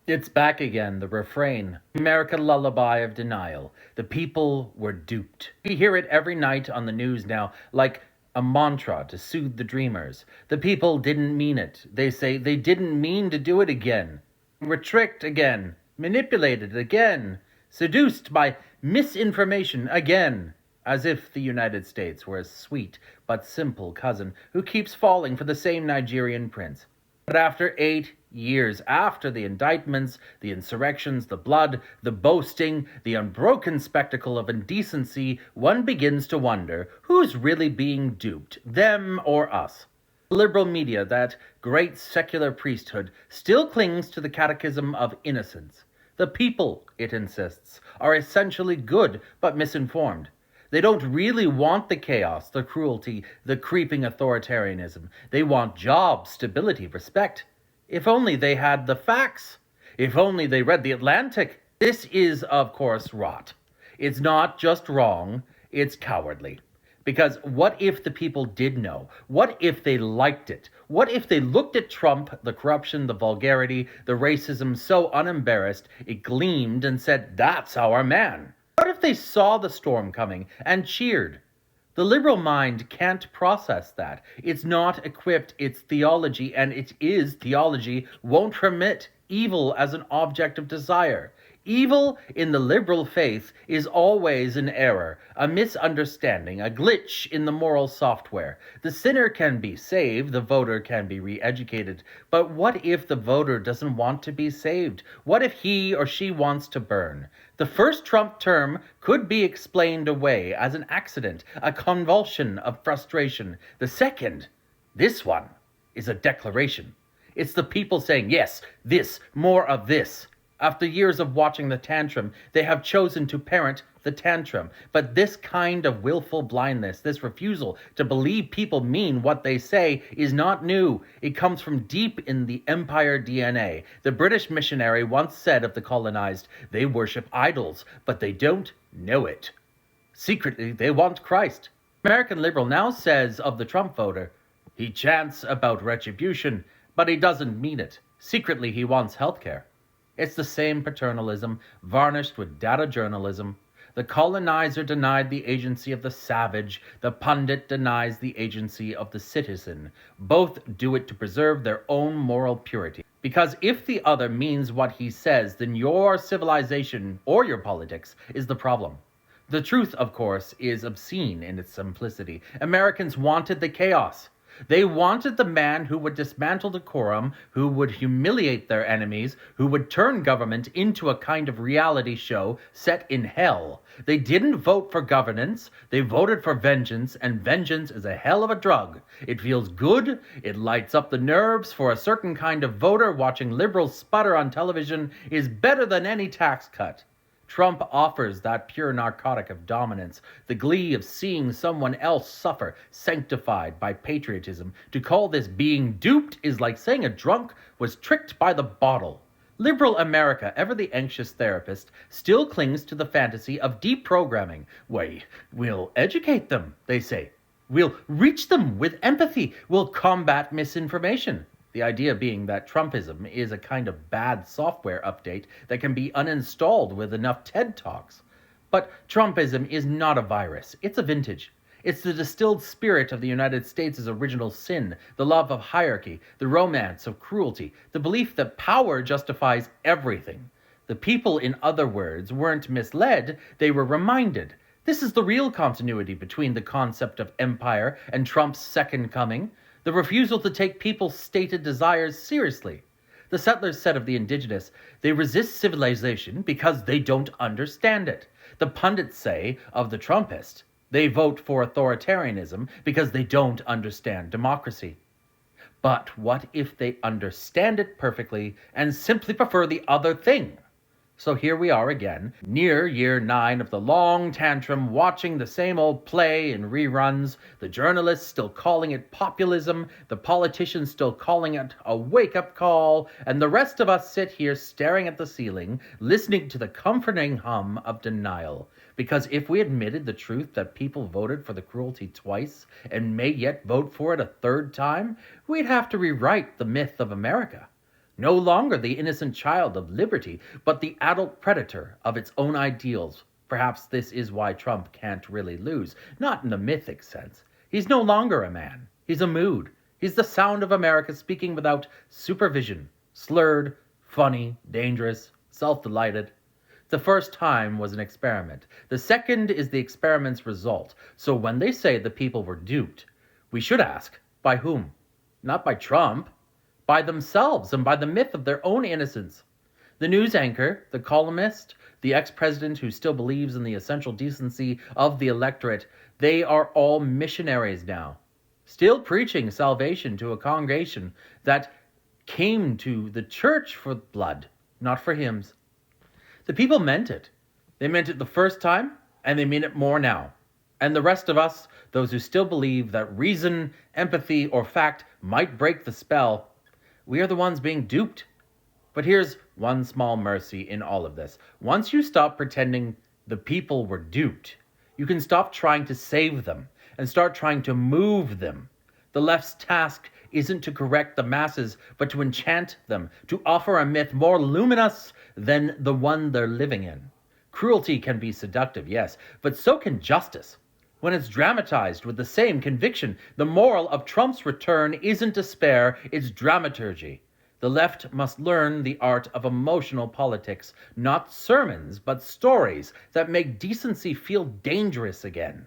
It's back again, the refrain. American lullaby of denial. The people were duped. We hear it every night on the news now, like a mantra to soothe the dreamers. The people didn't mean it. They say they didn't mean to do it again. Were tricked again. Manipulated again. Seduced by misinformation again. As if the United States were a sweet but simple cousin who keeps falling for the same Nigerian prince. But after 8 years, after the indictments, the insurrections, the blood, the boasting, the unbroken spectacle of indecency, one begins to wonder who's really being duped, them or us. The liberal media, that great secular priesthood, still clings to the catechism of innocence. The people, it insists, are essentially good but misinformed. They don't really want the chaos, the cruelty, the creeping authoritarianism. They want jobs, stability, respect. If only they had the facts. If only they read The Atlantic. This is, of course, rot. It's not just wrong, it's cowardly. Because what if the people did know? What if they liked it? What if they looked at Trump, the corruption, the vulgarity, the racism so unembarrassed, it gleamed and said, "That's our man"? What if they saw the storm coming and cheered? The liberal mind can't process that. It's not equipped, it's theology, and it is theology won't permit evil as an object of desire. Evil in the liberal faith is always an error, a misunderstanding, a glitch in the moral software. The sinner can be saved, the voter can be re-educated, but what if the voter doesn't want to be saved? What if he or she wants to burn? The first Trump term could be explained away as an accident, a convulsion of frustration. The second, this one, is a declaration. It's the people saying, yes, this, more of this. After years of watching the tantrum, they have chosen to parent the tantrum. But this kind of willful blindness, this refusal to believe people mean what they say, is not new. It comes from deep in the empire DNA. The British missionary once said of the colonized, they worship idols, but they don't know it. Secretly, they want Christ. American liberal now says of the Trump voter, he chants about retribution, but he doesn't mean it. Secretly, he wants healthcare. It's the same paternalism, varnished with data journalism. The colonizer denied the agency of the savage. The pundit denies the agency of the citizen. Both do it to preserve their own moral purity. Because if the other means what he says, then your civilization or your politics is the problem. The truth, of course, is obscene in its simplicity. Americans wanted the chaos. They wanted the man who would dismantle decorum, who would humiliate their enemies, who would turn government into a kind of reality show set in hell. They didn't vote for governance, they voted for vengeance, and vengeance is a hell of a drug. It feels good, it lights up the nerves. For a certain kind of voter, watching liberals sputter on television is better than any tax cut. Trump offers that pure narcotic of dominance, the glee of seeing someone else suffer, sanctified by patriotism. To call this being duped is like saying a drunk was tricked by the bottle. Liberal America, ever the anxious therapist, still clings to the fantasy of deprogramming. We'll educate them, they say. We'll reach them with empathy. We'll combat misinformation. The idea being that Trumpism is a kind of bad software update that can be uninstalled with enough TED Talks. But Trumpism is not a virus, it's a vintage. It's the distilled spirit of the United States' original sin, the love of hierarchy, the romance of cruelty, the belief that power justifies everything. The people, in other words, weren't misled, they were reminded. This is the real continuity between the concept of empire and Trump's second coming. The refusal to take people's stated desires seriously. The settlers said of the indigenous, they resist civilization because they don't understand it. The pundits say of the Trumpist, they vote for authoritarianism because they don't understand democracy. But what if they understand it perfectly and simply prefer the other thing? So here we are again, near year 9 of the long tantrum, watching the same old play in reruns, the journalists still calling it populism, the politicians still calling it a wake-up call, and the rest of us sit here staring at the ceiling, listening to the comforting hum of denial. Because if we admitted the truth that people voted for the cruelty twice, and may yet vote for it a third time, we'd have to rewrite the myth of America. No longer the innocent child of liberty, but the adult predator of its own ideals. Perhaps this is why Trump can't really lose, not in the mythic sense. He's no longer a man. He's a mood. He's the sound of America speaking without supervision, slurred, funny, dangerous, self-delighted. The first time was an experiment. The second is the experiment's result. So when they say the people were duped, we should ask, by whom? Not by Trump. By themselves and by the myth of their own innocence. The news anchor, the columnist, the ex-president who still believes in the essential decency of the electorate, they are all missionaries now, still preaching salvation to a congregation that came to the church for blood, not for hymns. The people meant it. They meant it the first time, and they mean it more now. And the rest of us, those who still believe that reason, empathy, or fact might break the spell, we are the ones being duped. But here's one small mercy in all of this. Once you stop pretending the people were duped, you can stop trying to save them and start trying to move them. The left's task isn't to correct the masses, but to enchant them, to offer a myth more luminous than the one they're living in. Cruelty can be seductive, yes, but so can justice. When it's dramatized with the same conviction, the moral of Trump's return isn't despair, it's dramaturgy. The left must learn the art of emotional politics, not sermons, but stories that make decency feel dangerous again.